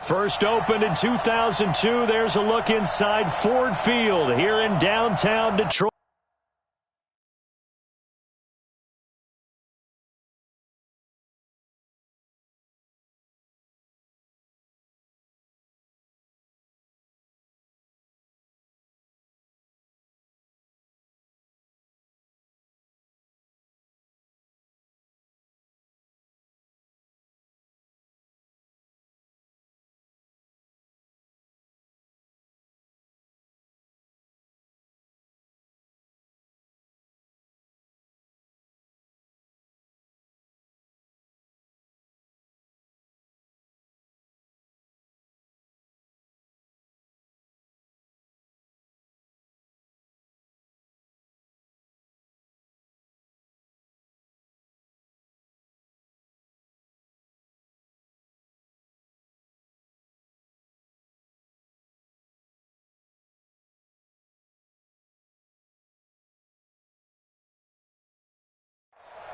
First opened in 2002. There's a look inside Ford Field here in downtown Detroit.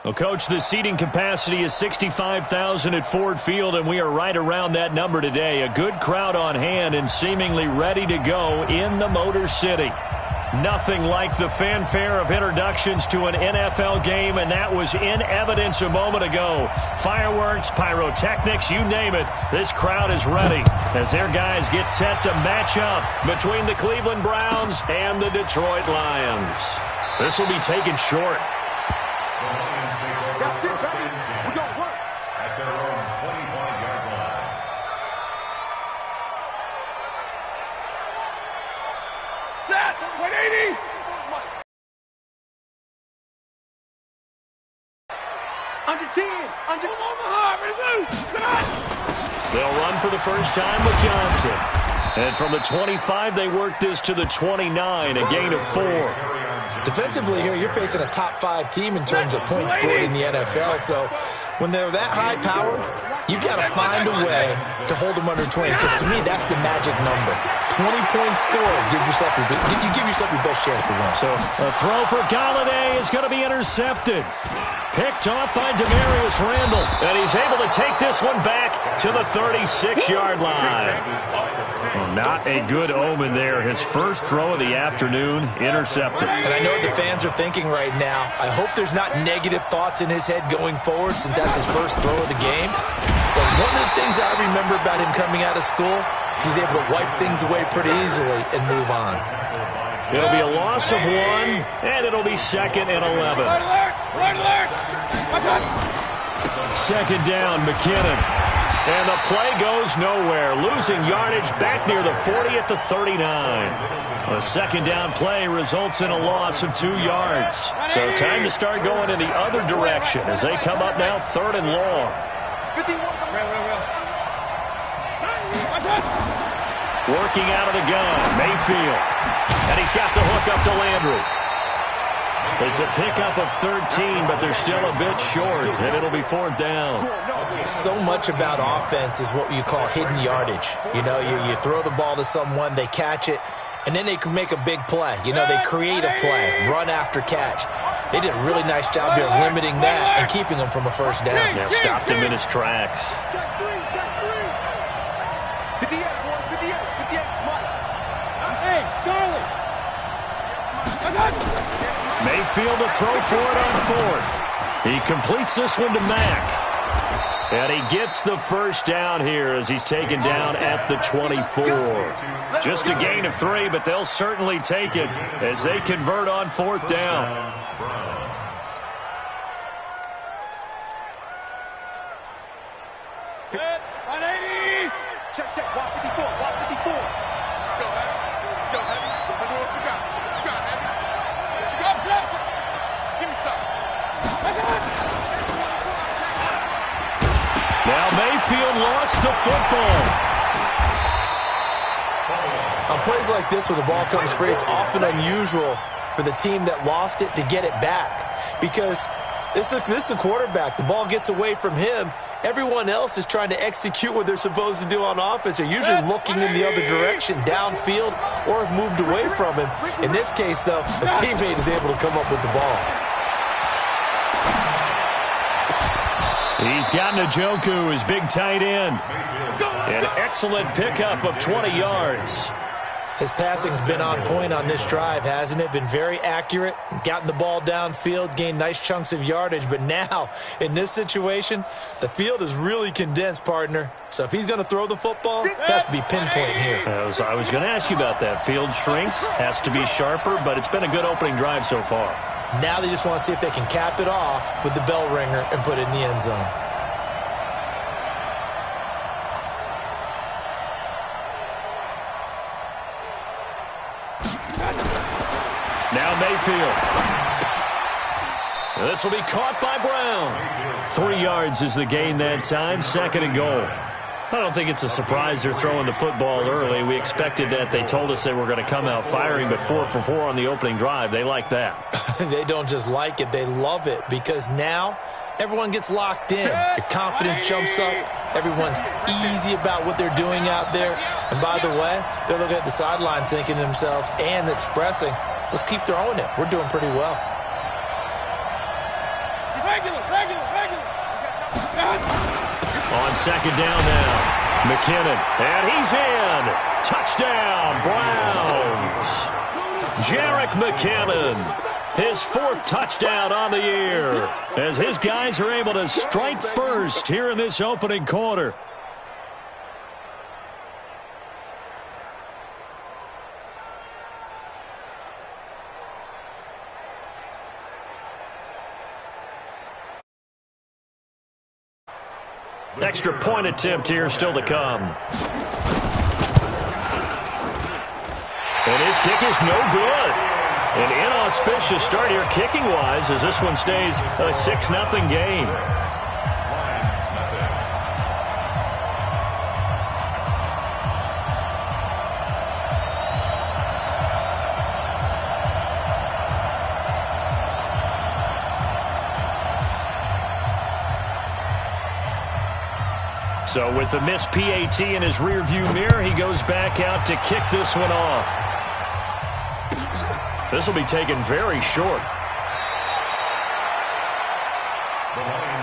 Well, Coach, the seating capacity is 65,000 at Ford Field, and we are right around that number today. A good crowd on hand and seemingly ready to go in the Motor City. Nothing like the fanfare of introductions to an NFL game, and that was in evidence a moment ago. Fireworks, pyrotechnics, you name it. This crowd is ready as their guys get set to match up between the Cleveland Browns and the Detroit Lions. This will be taken short. That's it, baby. We're going to work. At their own 25-yard line. Set. 180. Under 10. Under Omaha. They'll run for the first time with Johnson. And from the 25, they work this to the 29, a gain of 4. Defensively here, you're facing a top-5 team in terms of points scored in the NFL. So when they're that high-powered, you've got to find a way to hold them under 20. Because to me, that's the magic number. 20 points scored gives yourself you give yourself your best chance to win. So a throw for Galladay is going to be intercepted. Picked off by Demarius Randall. And he's able to take this one back to the 36-yard line. Well, not a good omen there. His first throw of the afternoon intercepted. And I know what the fans are thinking right now. I hope there's not negative thoughts in his head going forward since that's his first throw of the game. But one of the things I remember about him coming out of school is he's able to wipe things away pretty easily and move on. It'll be a loss of 1, and it'll be 2nd and 11. Second down, McKinnon. And the play goes nowhere. Losing yardage back near the 40 at the 39. A second down play results in a loss of 2 yards. So time to start going in the other direction as they come up now 3rd and long. Working out of the gun, Mayfield. And he's got the hook up to Landry. It's a pickup of 13, but they're still a bit short, and it'll be 4th down. So much about offense is what you call hidden yardage. You know, you throw the ball to someone, they catch it, and then they can make a big play. You know, they create a play, run after catch. They did a really nice job here of limiting that and keeping him from a first down. Yeah, stopped him in his tracks. Check 3. 58, boy. 58. Mike. Hey, Charlie. Mayfield to throw for it on 4th. He completes this one to Mack. And he gets the first down here as he's taken down at the 24. Just a gain of 3, but they'll certainly take it as they convert on 4th down. Good. 180. Check. Watch 54. Let's go, Heavy. Let me know what you got. Heavy? What you got? Give me some. Now Mayfield lost the football. On plays like this where the ball comes free, it's often unusual for the team that lost it to get it back. Because this is the quarterback. The ball gets away from him. Everyone else is trying to execute what they're supposed to do on offense. They're usually looking in the other direction, downfield, or have moved away from him. In this case, though, a teammate is able to come up with the ball. He's got Njoku, his big tight end. An excellent pickup of 20 yards. His passing's been on point on this drive, hasn't it? Been very accurate, gotten the ball downfield, gained nice chunks of yardage. But now, in this situation, the field is really condensed, partner. So if he's going to throw the football, got to be pinpoint here. I was going to ask you about that. Field shrinks, has to be sharper, but it's been a good opening drive so far. Now they just want to see if they can cap it off with the bell ringer and put it in the end zone. Now Mayfield. This will be caught by Brown. 3 yards is the gain that time, 2nd and goal. I don't think it's a surprise they're throwing the football early. We expected that. They told us they were going to come out firing, but 4 for 4 on the opening drive. They like that. They don't just like it, they love it, because now everyone gets locked in. Your confidence jumps up. Everyone's easy about what they're doing out there. And by the way, they're looking at the sideline thinking to themselves and expressing, let's keep throwing it. We're doing pretty well. Regular. On 2nd down now, McKinnon, and he's in. Touchdown, Browns. Jerick McKinnon, his 4th touchdown on the year, as his guys are able to strike first here in this opening quarter. Extra point attempt here still to come. And his kick is no good. An inauspicious start here kicking-wise as this one stays a 6-0 game. So with the missed PAT in his rearview mirror, he goes back out to kick this one off. This will be taken very short.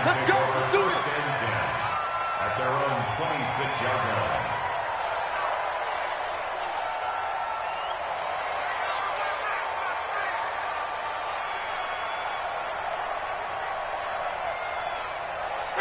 Let's go. Let's do it. At their own 26-yard line.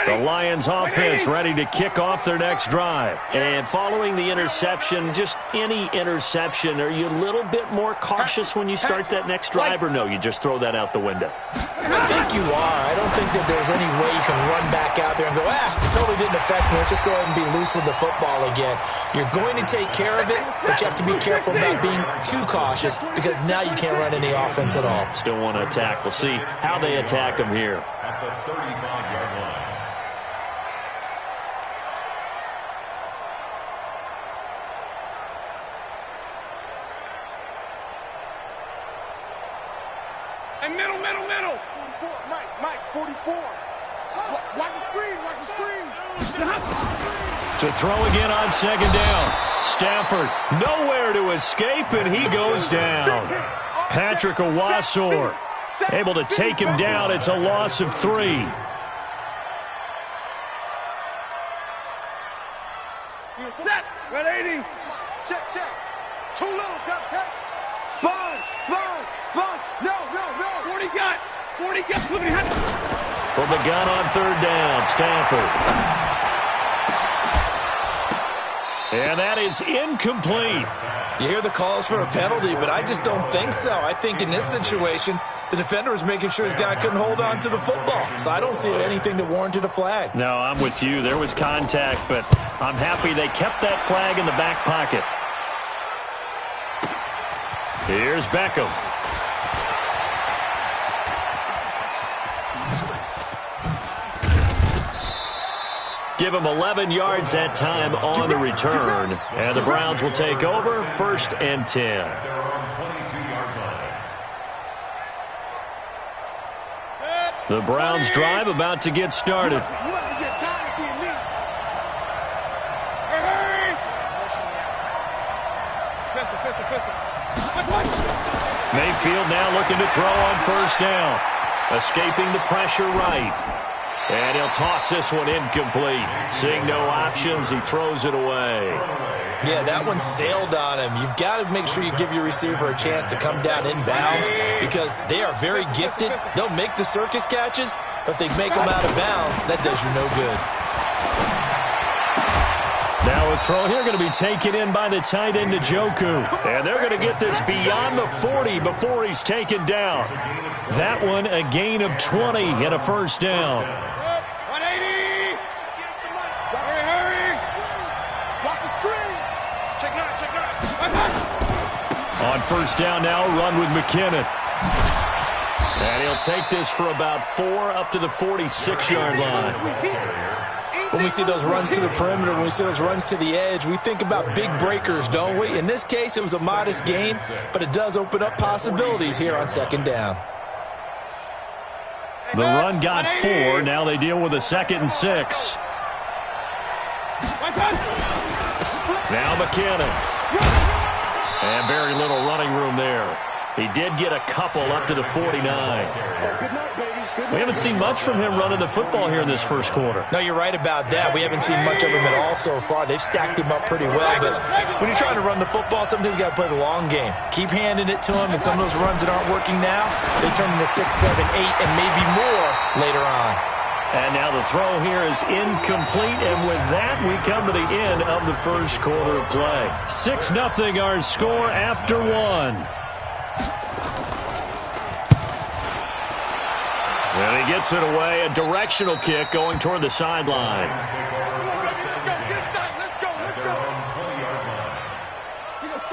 The Lions offense ready to kick off their next drive. And following the interception, just any interception, are you a little bit more cautious when you start that next drive, or no, you just throw that out the window? I think you are. I don't think that there's any way you can run back out there and go, it totally didn't affect me. Let's just go ahead and be loose with the football again. You're going to take care of it, but you have to be careful about being too cautious because now you can't run any offense at all. Still want to attack. We'll see how they attack them here. At the 35-yard line. And middle. 44, Mike, 44. Watch the screen. To throw again on 2nd down. Stafford nowhere to escape, and he goes down. Patrick Owasor able to take him down. It's a loss of 3. Set. 180. Check. Too little, cut. Sponge. No. 40 got. From the gun on 3rd down, Stafford. And that is incomplete. You hear the calls for a penalty, but I just don't think so. I think in this situation, the defender was making sure his guy couldn't hold on to the football. So I don't see anything that warranted a flag. No, I'm with you. There was contact, but I'm happy they kept that flag in the back pocket. Here's Beckham. Give him 11 yards that time on the return. And the Browns will take over 1st and 10. Their own 22-yard line. The Browns drive about to get started. Mayfield now looking to throw on 1st down. Escaping the pressure right. And he'll toss this one incomplete. Seeing no options, he throws it away. Yeah, that one sailed on him. You've got to make sure you give your receiver a chance to come down inbounds because they are very gifted. They'll make the circus catches, but if they make them out of bounds, that does you no good. Now a throw here going to be taken in by the tight end, Njoku. And they're going to get this beyond the 40 before he's taken down. That one a gain of 20 and a first down. 180. Hurry. Watch the screen. Check nine. On first down now, run with McKinnon. And he'll take this for about 4 up to the 46-yard line. When we see those runs to the perimeter, when we see those runs to the edge, we think about big breakers, don't we? In this case, it was a modest gain, but it does open up possibilities here on second down. The run got 4. Now they deal with a 2nd and 6. Now McKinnon. And very little running room there. He did get a couple up to the 49. We haven't seen much from him running the football here in this first quarter. No, you're right about that. We haven't seen much of him at all so far. They've stacked him up pretty well. But when you're trying to run the football, sometimes you got to play the long game. Keep handing it to him, and some of those runs that aren't working now, they turn into 6, 7, 8, and maybe more later on. And now the throw here is incomplete, and with that, we come to the end of the first quarter of play. 6-0 our score after 1. And he gets it away, a directional kick going toward the sideline.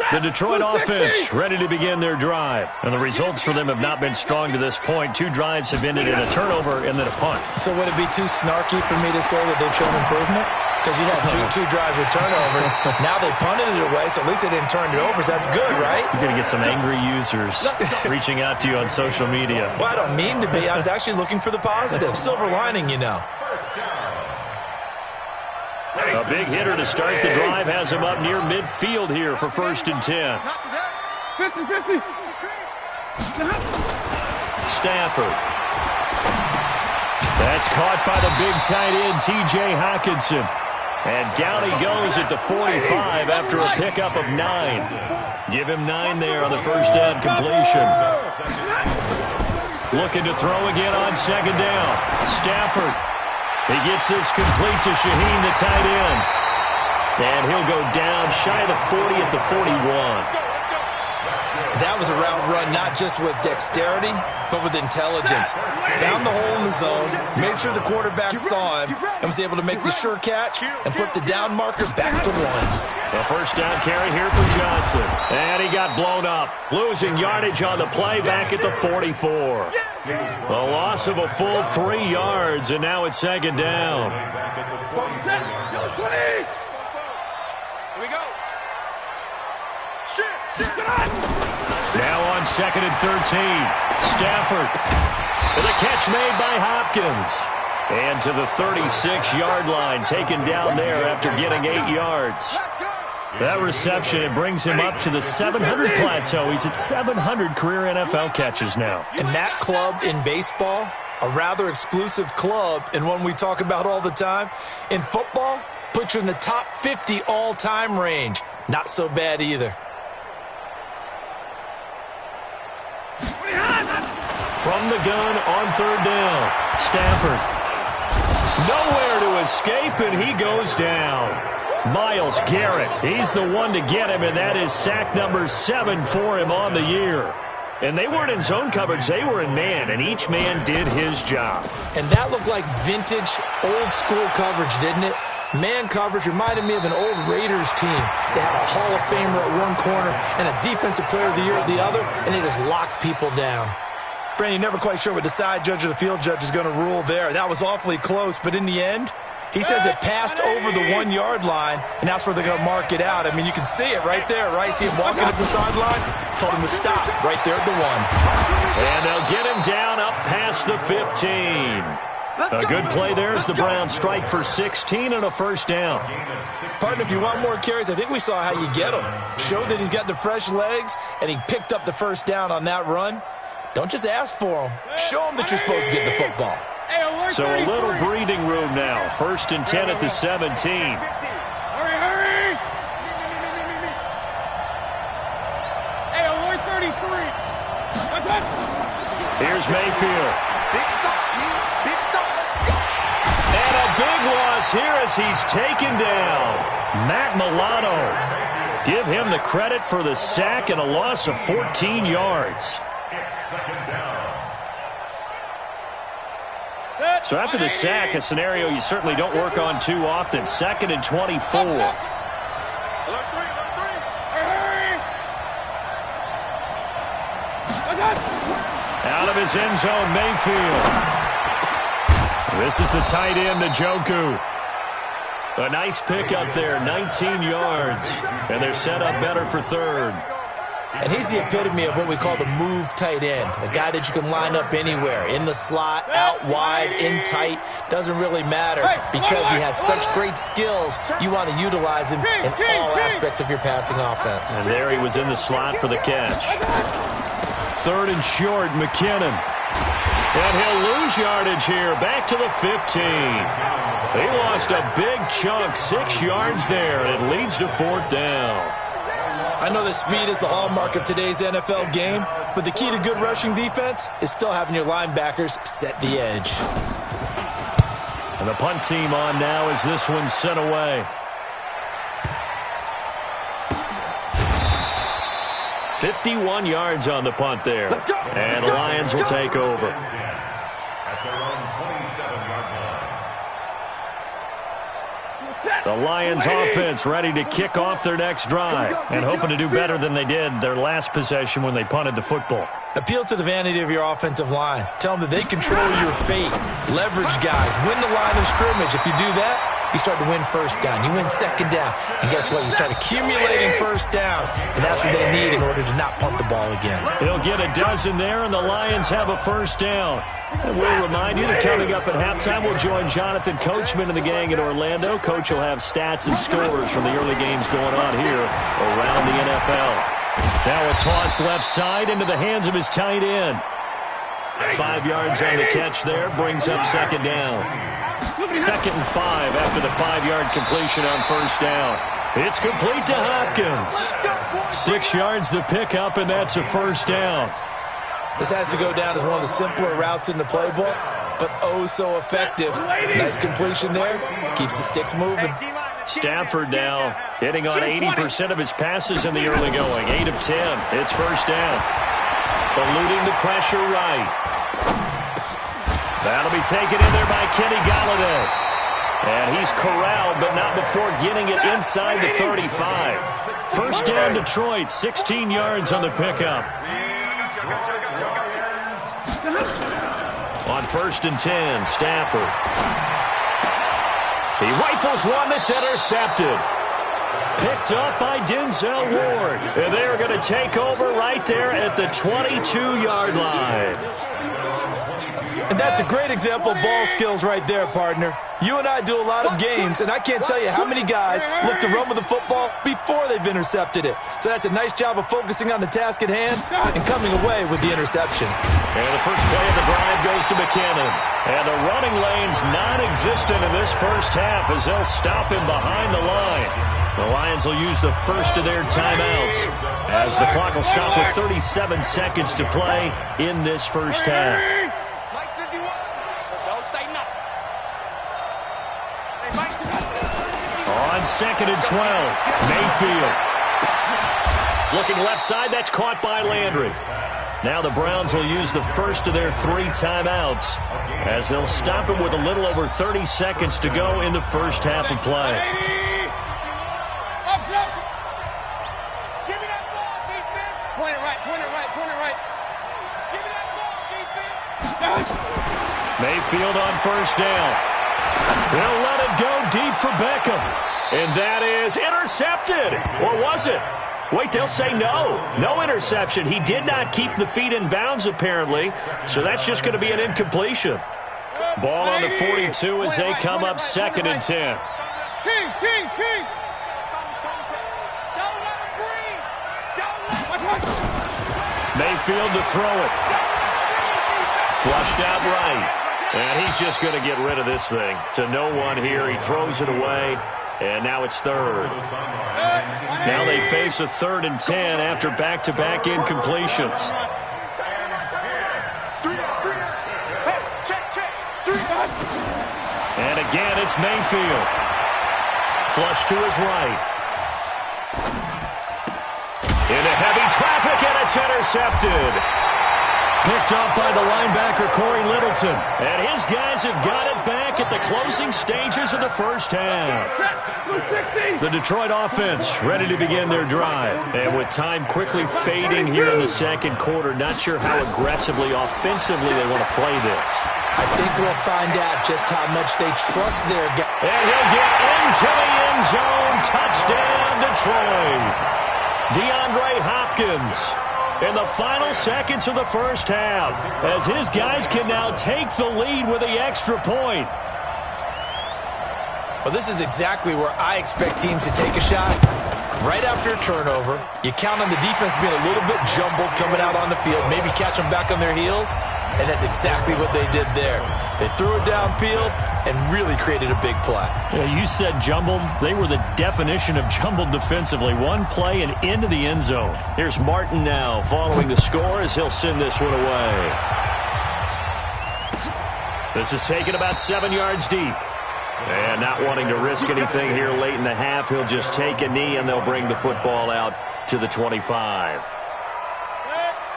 The Detroit offense ready to begin their drive. And the results for them have not been strong to this point. 2 drives have ended in a turnover and then a punt. So would it be too snarky for me to say that they've shown improvement? Because you had two drives with turnovers. Now they punted it away, so at least they didn't turn it over. So that's good, right? You're going to get some angry users reaching out to you on social media. Well, I don't mean to be. I was actually looking for the positive. Silver lining, you know. A big hitter to start the drive has him up near midfield here for 1st and 10. 50-50. Stafford. That's caught by the big tight end, T.J. Hockenson. And down he goes at the 45 after a pickup of 9. Give him 9 there on the first down completion. Looking to throw again on 2nd down. Stafford. He gets this complete to Shaheen, the tight end. And he'll go down shy of the 40 at the 41. That was a route run not just with dexterity, but with intelligence. Found the hole in the zone, made sure the quarterback saw him, and was able to make the sure catch and flip the down marker back to 1. A first down carry here for Johnson. And he got blown up, losing yardage on the play back at the 44. A loss of a full 3 yards, and now it's 2nd down. Here we go. Now on 2nd and 13. Stafford with a catch made by Hopkins. And to the 36-yard line, taken down there after getting 8 yards. That reception, it brings him up to the 700 plateau. He's at 700 career NFL catches now. And that club in baseball, a rather exclusive club and one we talk about all the time. In football, puts you in the top 50 all-time range. Not so bad either. From the gun on 3rd down. Stafford. Nowhere to escape, and he goes down. Myles Garrett, he's the one to get him, and that is sack number 7 for him on the year. And they weren't in zone coverage, they were in man, and each man did his job. And that looked like vintage, old-school coverage, didn't it? Man coverage reminded me of an old Raiders team. They had a Hall of Famer at one corner and a Defensive Player of the Year at the other, and they just locked people down. Brandon, never quite sure what the side judge or the field judge is going to rule there. That was awfully close, but in the end, he says it passed over the 1-yard line, and that's where they're going to mark it out. I mean, you can see it right there, right? See him walking up the sideline? Told him to stop right there at the 1. And they'll get him down up past the 15. A good play there as the Browns strike for 16 and a first down. Partner, if you want more carries, I think we saw how you get them. Showed that he's got the fresh legs, and he picked up the first down on that run. Don't just ask for him. Show him that you're supposed to get the football. Hey, So a little breathing room now. 1st and 10 at the 17. Hurry! Hey, only 33. Here's Mayfield. Big stop, big stop, let's go. And a big loss here as he's taken down. Matt Milano. Give him the credit for the sack and a loss of 14 yards. It's 2nd down. So after the sack, a scenario you certainly don't work on too often. 2nd and 24. Alert 3. Out of his end zone, Mayfield. This is the tight end, Njoku. A nice pickup there, 19 yards. And they're set up better for 3rd. And he's the epitome of what we call the move tight end, a guy that you can line up anywhere, in the slot, out wide, in tight, doesn't really matter because he has such great skills. You want to utilize him in all aspects of your passing offense. And there he was in the slot for the catch. 3rd and short, McKinnon. And he'll lose yardage here, back to the 15. He lost a big chunk, 6 yards there, and it leads to 4th down. I know that speed is the hallmark of today's NFL game, but the key to good rushing defense is still having your linebackers set the edge. And the punt team on now as this one's sent away. 51 yards on the punt there. And the Lions will take over. At their own 27-yard line. The Lions offense ready to kick off their next drive and hoping to do better than they did their last possession when they punted the football. Appeal to the vanity of your offensive line. Tell them that they control your fate. Leverage guys. Win the line of scrimmage. If you do that, you start to win 1st down. You win 2nd down. And guess what? You start accumulating 1st downs. And that's what they need in order to not punt the ball again. He'll get a dozen there, and the Lions have a 1st down. And we'll remind you that coming up at halftime, we'll join Jonathan Coachman and the gang in Orlando. Coach will have stats and scores from the early games going on here around the NFL. Now a toss left side into the hands of his tight end. 5 yards on the catch there, brings up 2nd down. 2nd and 5 after the 5-yard completion on 1st down. It's complete to Hopkins. 6 yards the pickup, and that's a 1st down. This has to go down as one of the simpler routes in the playbook, but oh so effective. Nice completion there. Keeps the sticks moving. Stafford now hitting on 80% of his passes in the early going. 8 of 10. It's 1st down. Eluding the pressure right. That'll be taken in there by Kenny Golladay. And he's corralled, but not before getting it inside the 35. 1st down, Detroit. 16 yards on the pickup. On 1st and 10, Stafford. He rifles one that's intercepted. Picked up by Denzel Ward. And they are going to take over right there at the 22-yard line. And that's a great example of ball skills right there, partner. You and I do a lot of games, and I can't tell you how many guys look to run with the football before they've intercepted it. So that's a nice job of focusing on the task at hand and coming away with the interception. And the first play of the drive goes to McKinnon. And the running lane's non-existent in this 1st half as they'll stop him behind the line. The Lions will use the first of their timeouts as the clock will stop with 37 seconds to play in this 1st half. On 2nd and 12, Mayfield. Looking left side, that's caught by Landry. Now the Browns will use the first of their 3 timeouts as they'll stop him with a little over 30 seconds to go in the 1st half of play. Point it right. Give me that ball, defense. Mayfield on 1st down. They'll let it go deep for Beckham. And that is intercepted. Or was it? Wait, they'll say no. No interception. He did not keep the feet in bounds, apparently. So that's just going to be an incompletion. Ball on the 42 as they come up 2nd and 10. King. Mayfield to throw it. Flushed out right. And he's just going to get rid of this thing. To no one here. He throws it away. And now it's third. Now they face a 3rd and 10 after back-to-back incompletions. And again, it's Mayfield. Flush to his right. Into heavy traffic, and it's intercepted. Picked off by the linebacker, Corey Littleton. And his guys have got it back at the closing stages of the first half. The Detroit offense ready to begin their drive. And with time quickly fading here in the second quarter, not sure how aggressively, offensively they want to play this. I think we'll find out just how much they trust their guy. And he'll get into the end zone. Touchdown, Detroit. DeAndre Hopkins in the final seconds of the first half, as his guys can now take the lead with the extra point. Well, this is exactly where I expect teams to take a shot. Right after a turnover, you count on the defense being a little bit jumbled coming out on the field, maybe catch them back on their heels, and that's exactly what they did there. They threw it downfield and really created a big play. Yeah, you said jumbled. They were the definition of jumbled defensively. One play and into the end zone. Here's Martin now following the score as he'll send this one away. This is taken about 7 yards deep. And not wanting to risk anything here late in the half, he'll just take a knee and they'll bring the football out to the 25.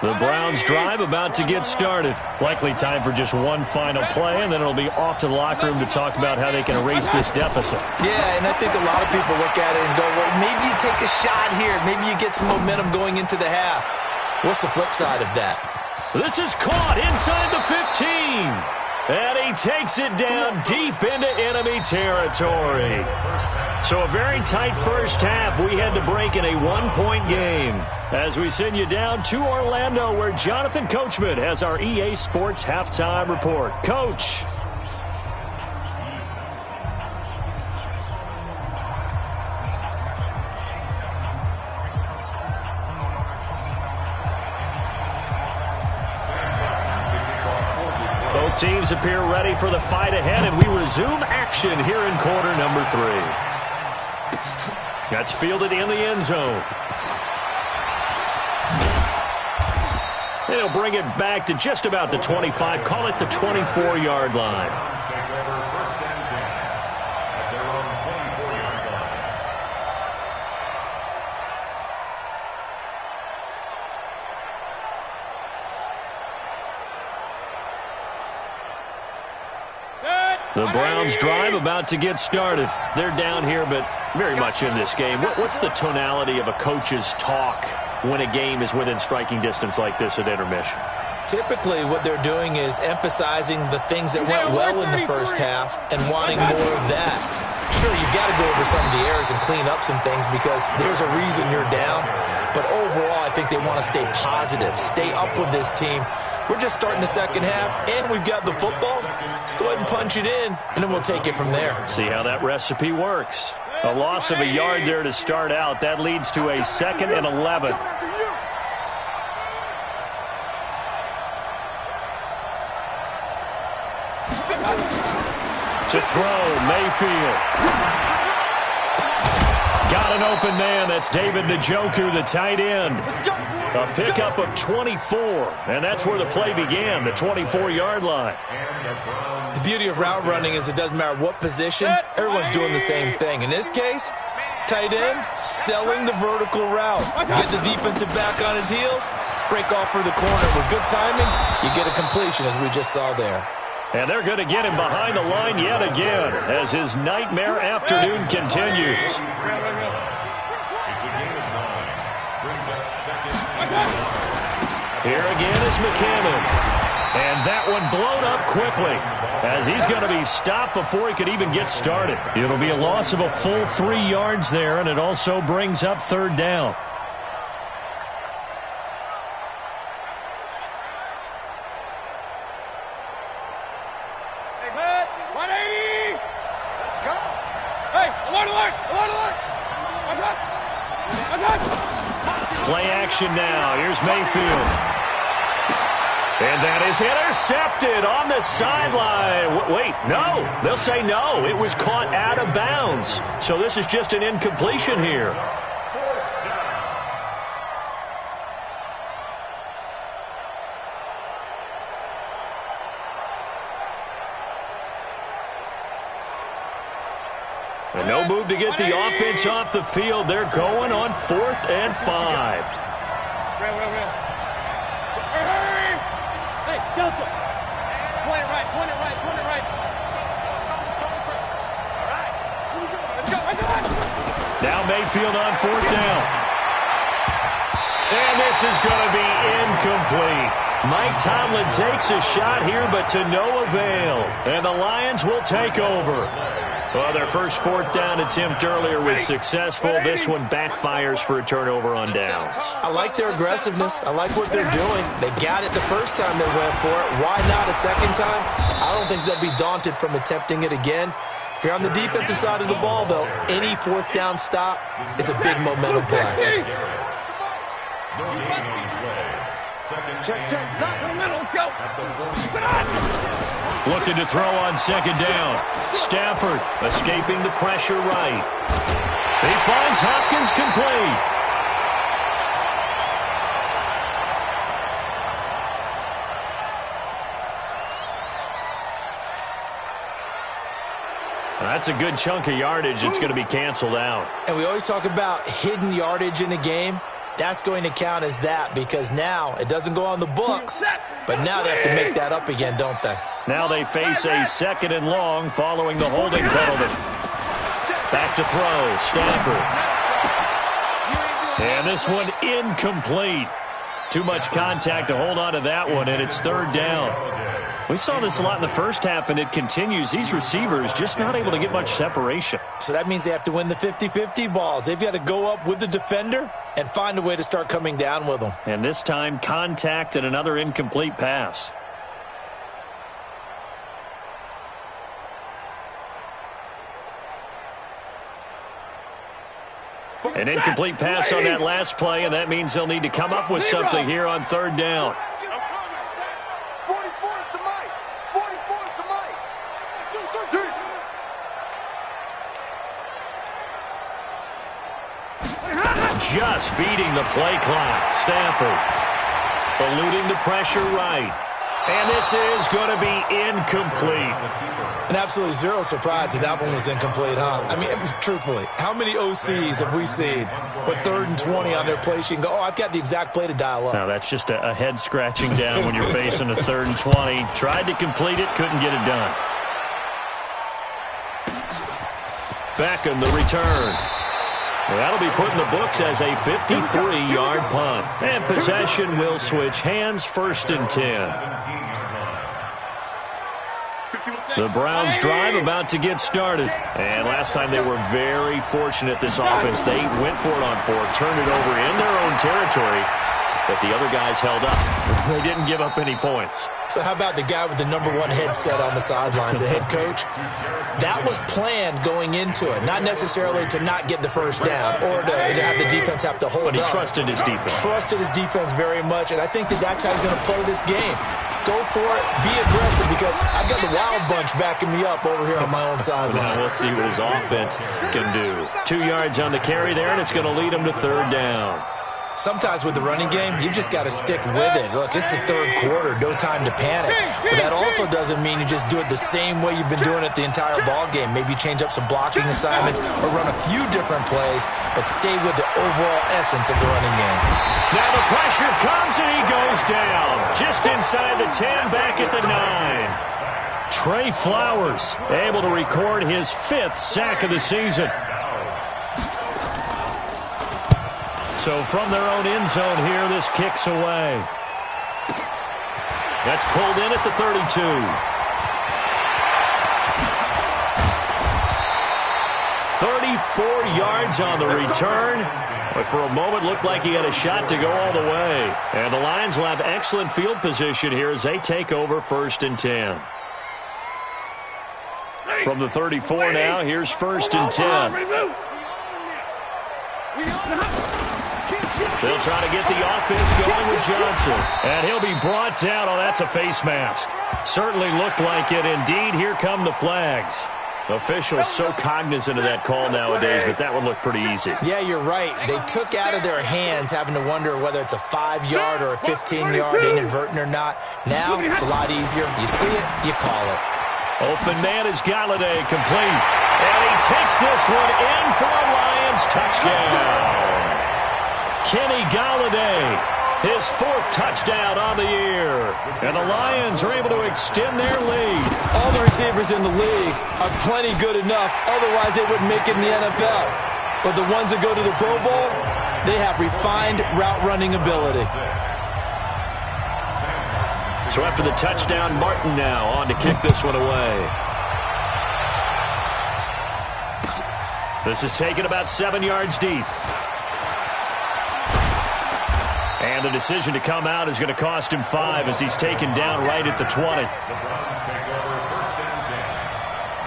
The Browns drive about to get started. Likely time for just one final play, and then it'll be off to the locker room to talk about how they can erase this deficit. Yeah, and I think a lot of people look at it and go, well, maybe you take a shot here. Maybe you get some momentum going into the half. What's the flip side of that? This is caught inside the 15. And he takes it down deep into enemy territory. So a very tight first half. We had to break in a one-point game. As we send you down to Orlando, where Jonathan Coachman has our EA Sports Halftime Report. Coach. Both teams appear ready for the fight ahead, and we resume action here in quarter number 3. That's fielded in the end zone. And he'll bring it back to just about the 25, call it the 24-yard line. The Browns drive about to get started. They're down here, but very much in this game. What's the tonality of a coach's talk when a game is within striking distance like this at intermission? Typically, what they're doing is emphasizing the things that went well in the first half and wanting more of that. Sure, you've got to go over some of the errors and clean up some things because there's a reason you're down. But overall, I think they want to stay positive, stay up with this team. We're just starting the second half, and we've got the football. Let's go ahead and punch it in, and then we'll take it from there. See how that recipe works. A loss of a yard there to start out. That leads to a 2nd and 11. To throw, Mayfield. Got an open man. That's David Njoku, the tight end. A pickup of 24, and that's where the play began, the 24-yard line. The beauty of route running is it doesn't matter what position, everyone's doing the same thing. In this case, tight end, selling the vertical route. Get the defensive back on his heels, break off for the corner. With good timing, you get a completion, as we just saw there. And they're going to get him behind the line yet again as his nightmare afternoon continues. Here again is McCammon. And that one blown up quickly as he's going to be stopped before he could even get started. It'll be a loss of a full 3 yards there, and it also brings up 3rd down. Play action now. Here's Mayfield. And that is intercepted on the sideline. Wait, no. They'll say no. It was caught out of bounds. So this is just an incompletion here. And no move to get the offense off the field. They're going on 4th and 5. Hey, Delta. Point it right. All right. Here we go. Let's go. Now Mayfield on 4th down. And this is going to be incomplete. Mike Tomlin takes a shot here, but to no avail. And the Lions will take over. Well, their first 4th down attempt earlier was successful. This one backfires for a turnover on downs. I like their aggressiveness. I like what they're doing. They got it the first time they went for it. Why not a second time? I don't think they'll be daunted from attempting it again. If you're on the defensive side of the ball, though, any 4th down stop is a big momentum play. Check. Stop in the middle. Go. Looking to throw on 2nd down. Stafford escaping the pressure right. He finds Hopkins complete. That's a good chunk of yardage. It's going to be canceled out. And we always talk about hidden yardage in a game. That's going to count as that because now it doesn't go on the books, but now they have to make that up again, don't they? Now they face a 2nd and long following the holding penalty. Back to throw, Stafford. And this one incomplete. Too much contact to hold on to that one, and it's 3rd down. We saw this a lot in the first half, and it continues. These receivers just not able to get much separation. So that means they have to win the 50-50 balls. They've got to go up with the defender and find a way to start coming down with them. And this time, contact and another incomplete pass. An incomplete pass on that last play, and that means they'll need to come up with something here on 3rd down. 44 is the mic. 44 is the mic. Just beating the play clock. Stafford eluding the pressure right. And this is going to be incomplete. And absolutely zero surprise that one was incomplete, huh? I mean, truthfully, how many OCs have we seen with 3rd and 20 on their play sheet and go, oh, I've got the exact play to dial up? Now, that's just a head scratching down when you're facing a 3rd and 20. Tried to complete it, couldn't get it done. Beckham, the return. Well, that'll be put in the books as a 53-yard punt. And possession will switch hands, 1st and 10. The Browns drive about to get started. And last time they were very fortunate, this offense. They went for it on 4th, turned it over in their own territory, but the other guys held up. They didn't give up any points. So how about the guy with the #1 headset on the sidelines, the head coach? That was planned going into it, not necessarily to not get the first down or to have the defense have to hold up. But he trusted his defense. Trusted his defense very much, and I think that's how he's going to play this game. Go for it, be aggressive, because I've got the wild bunch backing me up over here on my own sideline. Now we'll see what his offense can do. 2 yards on the carry there, and it's going to lead him to 3rd down. Sometimes with the running game, you've just got to stick with it. Look, it's the 3rd quarter, no time to panic. But that also doesn't mean you just do it the same way you've been doing it the entire ball game. Maybe change up some blocking assignments or run a few different plays, but stay with the overall essence of the running game. Now the pressure comes and he goes down. Just inside the 10, back at the 9. Trey Flowers able to record his 5th sack of the season. So from their own end zone here, this kicks away. That's pulled in at the 32. 34 yards on the return. But for a moment, looked like he had a shot to go all the way. And the Lions will have excellent field position here as they take over 1st and 10. From the 34 now, here's 1st and 10. They'll try to get the offense going with Johnson. And he'll be brought down. Oh, that's a face mask. Certainly looked like it. Indeed, here come the flags. Officials so cognizant of that call nowadays, but that one looked pretty easy. Yeah, you're right. They took out of their hands having to wonder whether it's a 5-yard or a 15-yard inadvertent or not. Now it's a lot easier. You see it, you call it. Open man is Galladay, complete. And he takes this one in for a Lions touchdown. Kenny Galladay, his 4th touchdown on the year. And the Lions are able to extend their lead. All the receivers in the league are plenty good enough. Otherwise, they wouldn't make it in the NFL. But the ones that go to the Pro Bowl, they have refined route running ability. So after the touchdown, Martin now on to kick this one away. This is taken about 7 yards deep. And the decision to come out is going to cost him 5 as he's taken down right at the 20. The Browns take over 1st and 10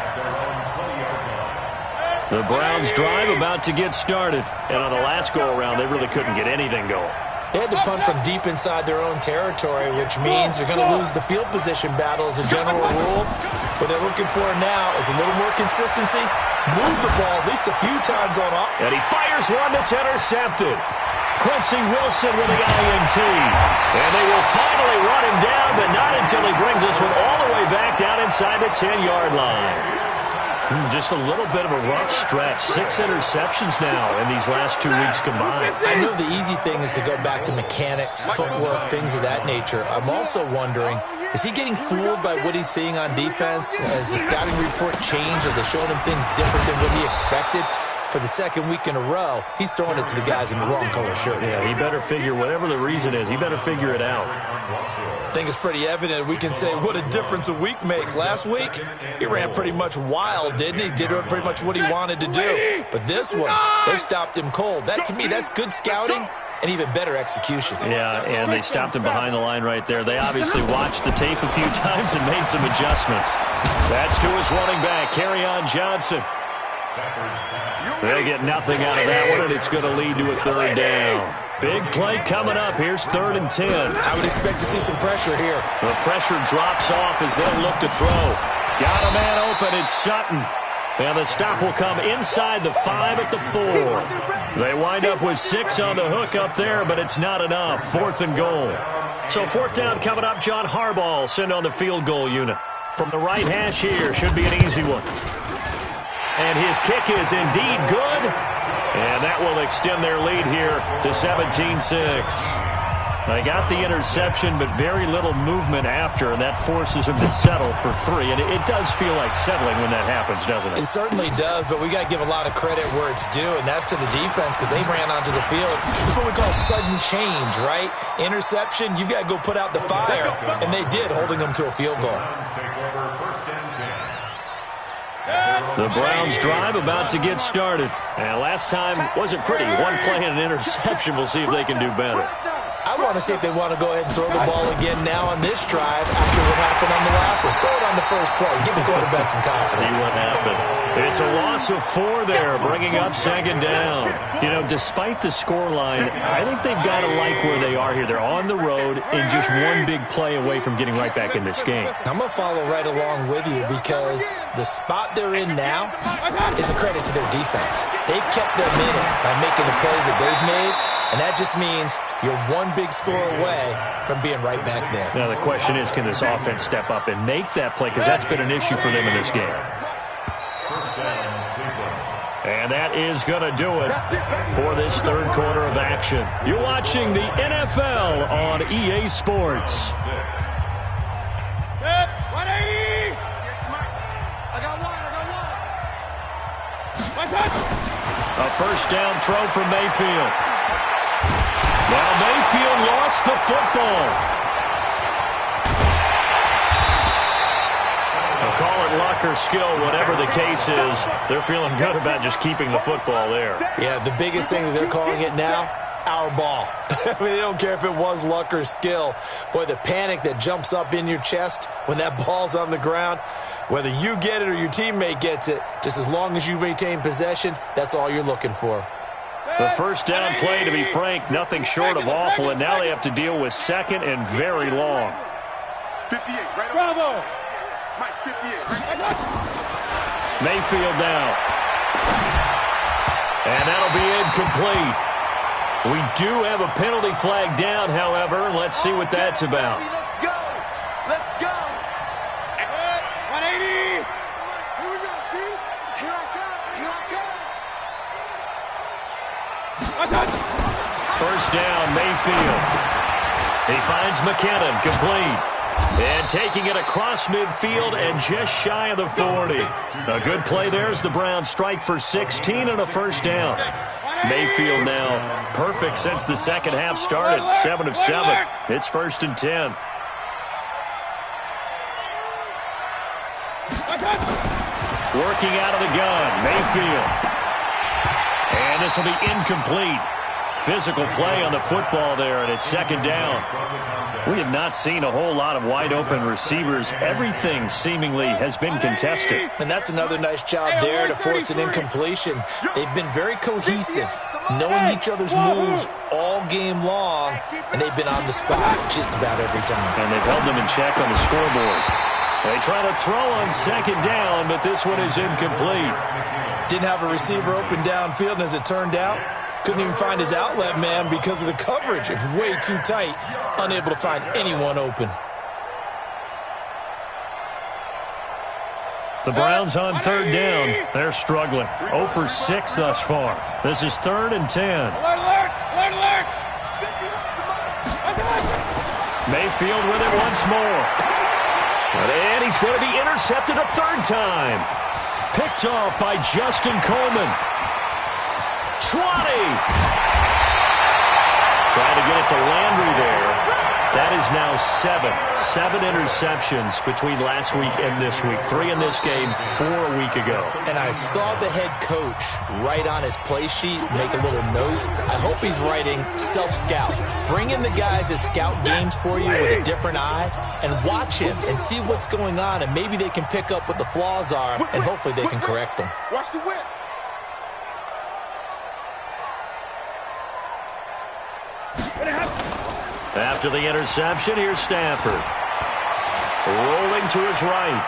at their own 20-yard line. The Browns drive about to get started. And on the last go-around, they really couldn't get anything going. They had to punt from deep inside their own territory, which means they're going to lose the field position battle as a general rule. What they're looking for now is a little more consistency. Move the ball at least a few times on off. And he fires one that's intercepted. Quincy Wilson with the INT. And they will finally run him down, but not until he brings this one all the way back down inside the 10-yard line. Just a little bit of a rough stretch. 6 interceptions now in these last 2 weeks combined. I know the easy thing is to go back to mechanics, footwork, things of that nature. I'm also wondering, is he getting fooled by what he's seeing on defense? Has the scouting report changed? Are they showing him things different than what he expected? For the 2nd week in a row, he's throwing it to the guys in the wrong color shirts. Yeah, he better figure, whatever the reason is, he better figure it out. I think it's pretty evident. We can say what a difference a week makes. Last week, he ran pretty much wild, didn't he? Did pretty much what he wanted to do. But this one, they stopped him cold. That, to me, that's good scouting and even better execution. Yeah, and they stopped him behind the line right there. They obviously watched the tape a few times and made some adjustments. That's to his running back, Kerryon Johnson. They'll get nothing out of that one, and it's going to lead to a 3rd down. Big play coming up. Here's 3rd and 10. I would expect to see some pressure here. The pressure drops off as they'll look to throw. Got a man open. It's Sutton. And the stop will come inside the 5 at the 4. They wind up with 6 on the hook up there, but it's not enough. 4th and goal. So 4th down coming up. John Harbaugh sent on the field goal unit. From the right hash here, should be an easy one. And his kick is indeed good. And that will extend their lead here to 17-6. They got the interception, but very little movement after, and that forces him to settle for 3. And it does feel like settling when that happens, doesn't it? It certainly does, but we got to give a lot of credit where it's due, and that's to the defense because they ran onto the field. This is what we call sudden change, right? Interception, you got to go put out the fire, and they did, holding them to a field goal. The Browns drive about to get started. And last time wasn't pretty. One play and an interception. We'll see if they can do better. I want to see if they want to go ahead and throw the ball again now on this drive after what happened on the last one. Throw it on the first play. Give the quarterback some confidence. See what happens. It's a loss of 4 there, bringing up 2nd down. You know, despite the scoreline, I think they've got to like where they are here. They're on the road and just one big play away from getting right back in this game. I'm going to follow right along with you because the spot they're in now is a credit to their defense. They've kept them in it by making the plays that they've made, and that just means you're one big score away from being right back there. Now the question is, can this offense step up and make that play? Because that's been an issue for them in this game. And that is going to do it for this 3rd quarter of action. You're watching the NFL on EA Sports. 180! I got one. A 1st down throw from Mayfield. Now Mayfield lost the football. They'll call it luck or skill, whatever the case is. They're feeling good about just keeping the football there. Yeah, the biggest thing that they're calling it now, our ball. I mean, they don't care if it was luck or skill. Boy, the panic that jumps up in your chest when that ball's on the ground, whether you get it or your teammate gets it, just as long as you maintain possession, that's all you're looking for. The first down play, to be frank, nothing short of awful, and now they have to deal with second and very long. 58, right? Bravo! Mike, 58, right? Mayfield now. And that'll be incomplete. We do have a penalty flag down, however. Let's see what that's about. Let's go! Let's go! 180! Here we go, T. Here I come! Here I come! First down, Mayfield. He finds McKinnon, complete. And taking it across midfield and just shy of the 40. A good play there as the Browns strike for 16 and a first down. Mayfield now perfect since the second half started. 7 of 7. It's 1st and 10. Working out of the gun, Mayfield. And this will be incomplete. Physical play on the football there, and it's 2nd down. We have not seen a whole lot of wide-open receivers. Everything seemingly has been contested. And that's another nice job there to force an incompletion. They've been very cohesive, knowing each other's moves all game long, and they've been on the spot just about every time. And they've held them in check on the scoreboard. They try to throw on 2nd down, but this one is incomplete. Didn't have a receiver open downfield, and as it turned out, couldn't even find his outlet man because of the coverage. It's way too tight, unable to find anyone open. The Browns on 3rd down. They're struggling. 0 for 6 thus far. This is 3rd and 10. Alert! Mayfield with it once more. And he's going to be intercepted a 3rd time. Picked off by Justin Coleman. 20. Trying to get it to Landry there. That is now 7 interceptions between last week and this week. 3 in this game, 4 a week ago. And I saw the head coach write on his play sheet, make a little note. I hope he's writing self-scout. Bring in the guys that scout games for you with a different eye and watch him and see what's going on, and maybe they can pick up what the flaws are, and hopefully they can correct them. Watch the whip. After the interception, here's Stafford. Rolling to his right.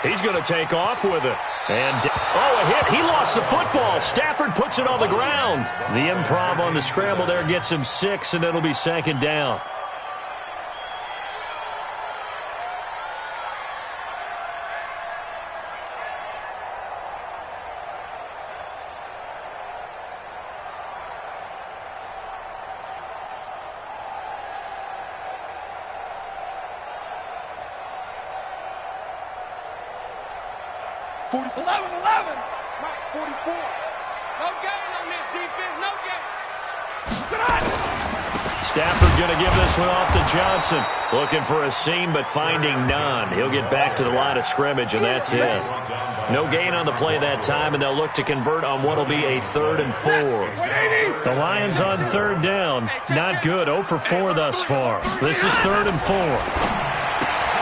He's going to take off with it. And, a hit. He lost the football. Stafford puts it on the ground. The improv on the scramble there gets him 6, and it'll be 2nd down. Mike, 44. No gain on this defense, no gain. Stafford going to give this one off to Johnson. Looking for a seam, but finding none. He'll get back to the line of scrimmage, and that's it. No gain on the play that time, and they'll look to convert on what will be a 3rd and 4. The Lions on 3rd down. Not good. 0 for 4 thus far. This is 3rd and 4.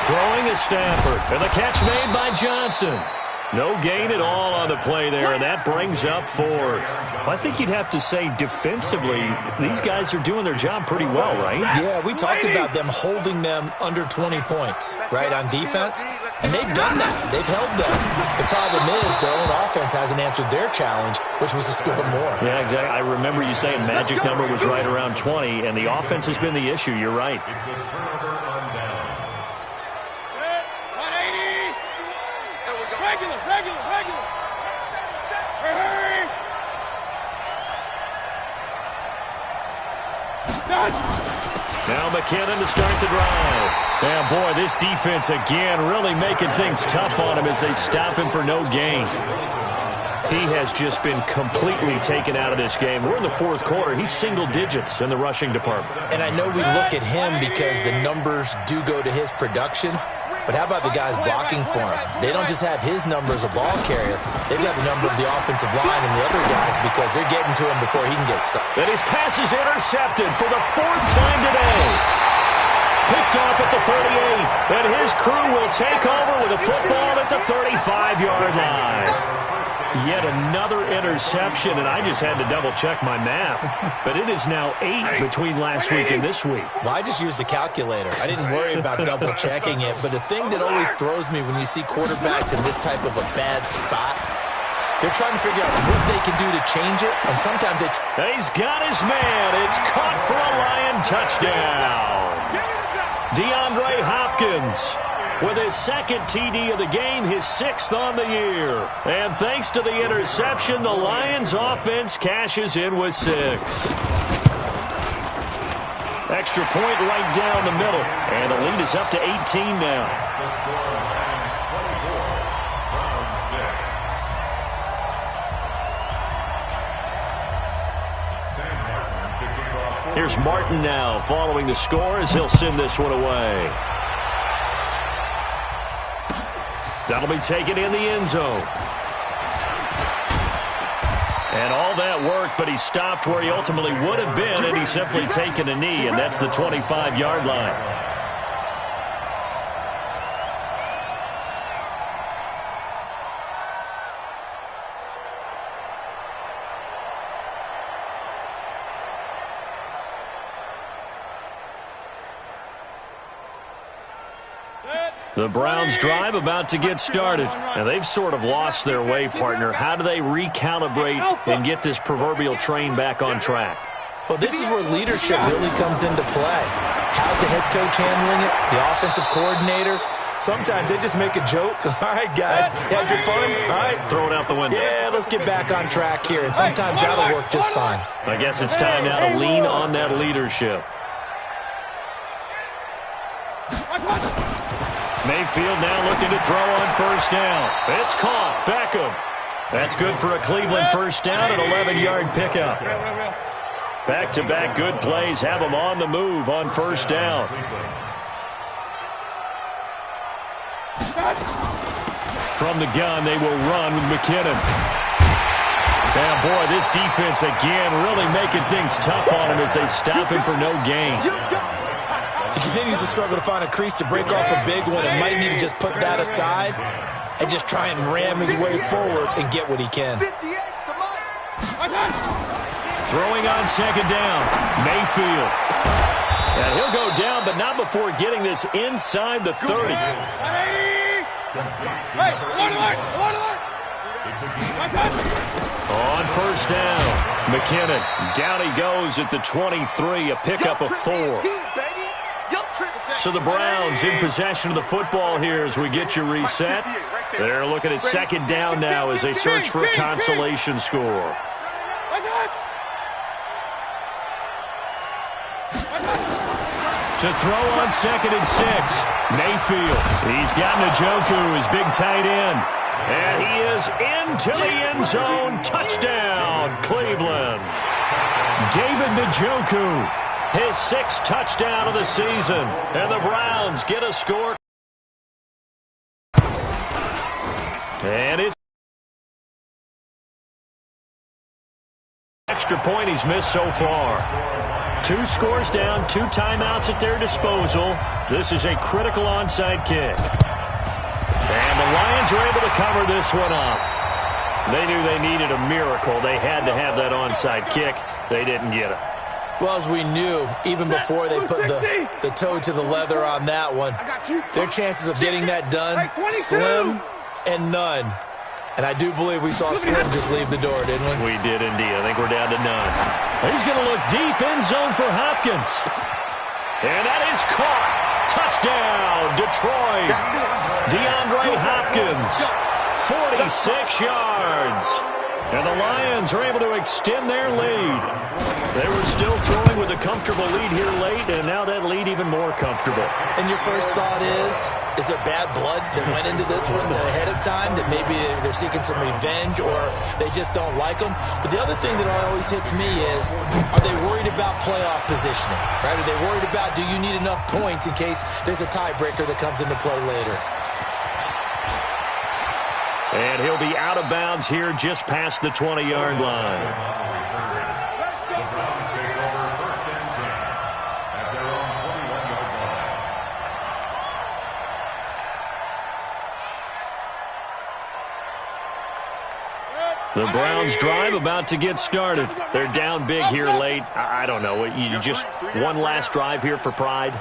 Throwing is Stafford, and the catch made by Johnson. No gain at all on the play there, and that brings up 4th. I think you'd have to say defensively, these guys are doing their job pretty well, right? Yeah, we talked about them holding them under 20 points, right, on defense, and they've done that. They've held them. The problem is their own offense hasn't answered their challenge, which was to score more. Yeah, exactly. I remember you saying magic number was right around 20, and the offense has been the issue. You're right. It's a turnover on downs. Regular. Hurry. Now McKinnon to start the drive. And boy, this defense again really making things tough on him as they stop him for no gain. He has just been completely taken out of this game. We're in the 4th quarter. He's single digits in the rushing department. And I know we look at him because the numbers do go to his production. But how about the guys blocking for him? They don't just have his number as a ball carrier. They've got the number of the offensive line and the other guys because they're getting to him before he can get stuck. And his pass is intercepted for the 4th time today. Picked off at the 38. And his crew will take over with a football at the 35-yard line. Yet another interception, and I just had to double-check my math. But it is now 8 between last week and this week. Well, I just used a calculator. I didn't worry about double-checking it. But the thing that always throws me when you see quarterbacks in this type of a bad spot, they're trying to figure out what they can do to change it, and sometimes they... He's got his man. It's caught for a Lion touchdown. DeAndre Hopkins with his second TD of the game, his 6th on the year. And thanks to the interception, the Lions offense cashes in with 6. Extra point right down the middle. And the lead is up to 18 now. Here's Martin now following the score as he'll send this one away. That'll be taken in the end zone. And all that work, but he stopped where he ultimately would have been, and he's simply taken a knee, and that's the 25-yard line. The Browns drive about to get started. And they've sort of lost their way, partner. How do they recalibrate and get this proverbial train back on track? Well, this is where leadership really comes into play. How's the head coach handling it? The offensive coordinator? Sometimes they just make a joke. All right, guys, had your fun? All right. Throw it out the window. Yeah, let's get back on track here. And sometimes that'll work just fine. I guess it's time now to lean on that leadership. Mayfield now looking to throw on first down. It's caught. Beckham. That's good for a Cleveland first down, an 11-yard pickup. Back-to-back good plays have them on the move on first down. From the gun, they will run with McKinnon. And boy, this defense again really making things tough on him as they stop him for no gain. He continues to struggle to find a crease to break off a big one and might need to just put that aside and just try and ram his way forward and get what he can. Throwing on second down, Mayfield. And he'll go down, but not before getting this inside the 30. On first down, McKinnon. Down he goes at the 23, a pickup of 4. So the Browns in possession of the football here as we get you reset. They're looking at second down now as they search for a consolation score. To throw on 2nd and 6, Mayfield. He's got Njoku, his big tight end. And he is into the end zone. Touchdown, Cleveland. David Njoku. His 6th touchdown of the season. And the Browns get a score. And it's extra point he's missed so far. 2 scores down, 2 timeouts at their disposal. This is a critical onside kick. And the Lions are able to cover this one up. They knew they needed a miracle. They had to have that onside kick. They didn't get it. Well, as we knew, even before they put the toe to the leather on that one, their chances of getting that done, slim and none. And I do believe we saw Slim just leave the door, didn't we? We did indeed. I think we're down to none. He's going to look deep end zone for Hopkins. And that is caught. Touchdown, Detroit. DeAndre Hopkins, 46 yards. And the Lions are able to extend their lead. They were still throwing with a comfortable lead here late, and now that lead even more comfortable. And your first thought is there bad blood that went into this one ahead of time, that maybe they're seeking some revenge or they just don't like them? But the other thing that always hits me is, are they worried about playoff positioning? Right? Are they worried about, do you need enough points in case there's a tiebreaker that comes into play later? And he'll be out of bounds here just past the 20-yard line. The Browns drive about to get started. They're down big here late. I don't know. You just one last drive here for pride?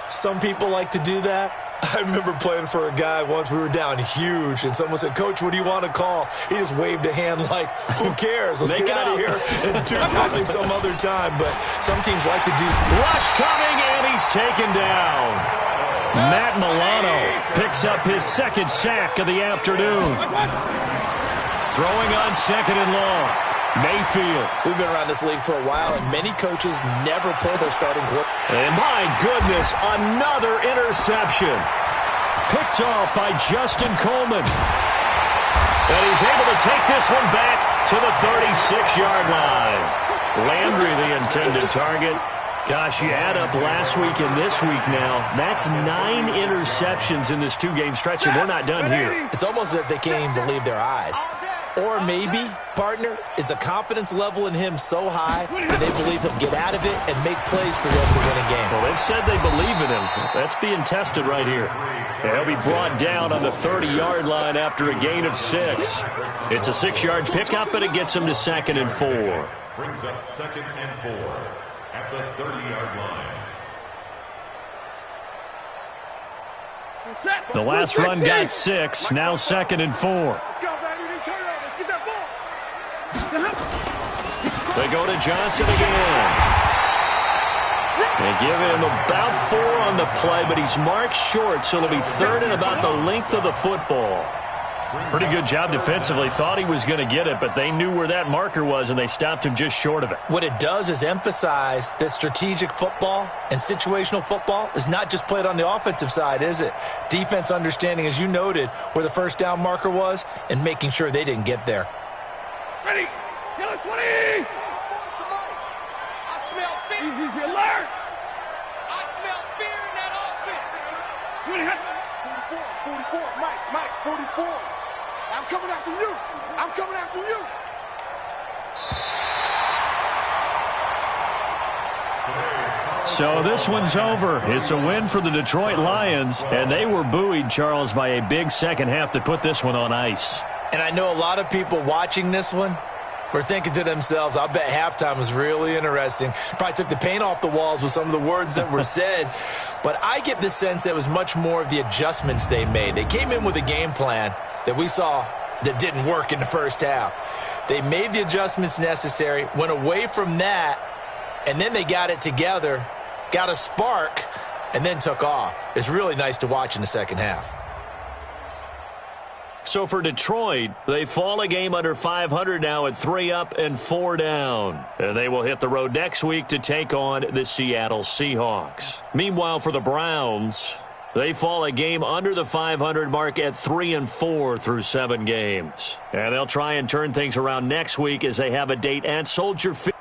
Some people like to do that. I remember playing for a guy once. We were down huge, and someone said, "Coach, what do you want to call?" He just waved a hand like, "Who cares? Let's get out of here and do something some other time." But some teams like to do. Rush coming, and he's taken down. Matt Milano picks up his second sack of the afternoon. Throwing on second and long. Mayfield. We've been around this league for a while, and many coaches never pull their starting quarterback. And my goodness, another interception. Picked off by Justin Coleman. And he's able to take this one back to the 36-yard line. Landry, the intended target. Gosh, you add up last week and this week now. That's 9 interceptions in this 2-game stretch, and we're not done here. It's almost as if they can't even believe their eyes. Or maybe, partner, is the confidence level in him so high that they believe he'll get out of it and make plays for them to win a game. Well, they've said they believe in him. That's being tested right here. He'll be brought down on the 30-yard line after a gain of 6. It's a 6-yard pickup, and it gets him to 2nd and 4. Brings up 2nd and 4 at the 30-yard line. The last run got 6. Now 2nd and 4. Let's go, baby. Turn over. Get that ball. They go to Johnson again. They give him about 4 on the play, but he's marked short, so it'll be 3rd and about the length of the football. Pretty good job defensively. Thought he was going to get it, but they knew where that marker was, and they stopped him just short of it. What it does is emphasize that strategic football and situational football is not just played on the offensive side, is it? Defense understanding, as you noted, where the first down marker was and making sure they didn't get there. Ready. Yellow 20. I smell fear. Easy alert. I smell fear in that offense. 44, Mike, 44. I'm coming after you. I'm coming after you. So this one's over. It's a win for the Detroit Lions, and they were buoyed, Charles, by a big second half to put this one on ice. And I know a lot of people watching this one were thinking to themselves, I'll bet halftime was really interesting. Probably took the paint off the walls with some of the words that were said. But I get the sense that it was much more of the adjustments they made. They came in with a game plan that we saw that didn't work in the first half. They made the adjustments necessary, went away from that, and then they got it together, got a spark, and then took off. It's really nice to watch in the second half. So for Detroit, they fall a game under 500 now at 3 up and 4 down. And they will hit the road next week to take on the Seattle Seahawks. Meanwhile, for the Browns, they fall a game under the 500 mark at 3 and 4 through 7 games. And they'll try and turn things around next week as they have a date at Soldier Field.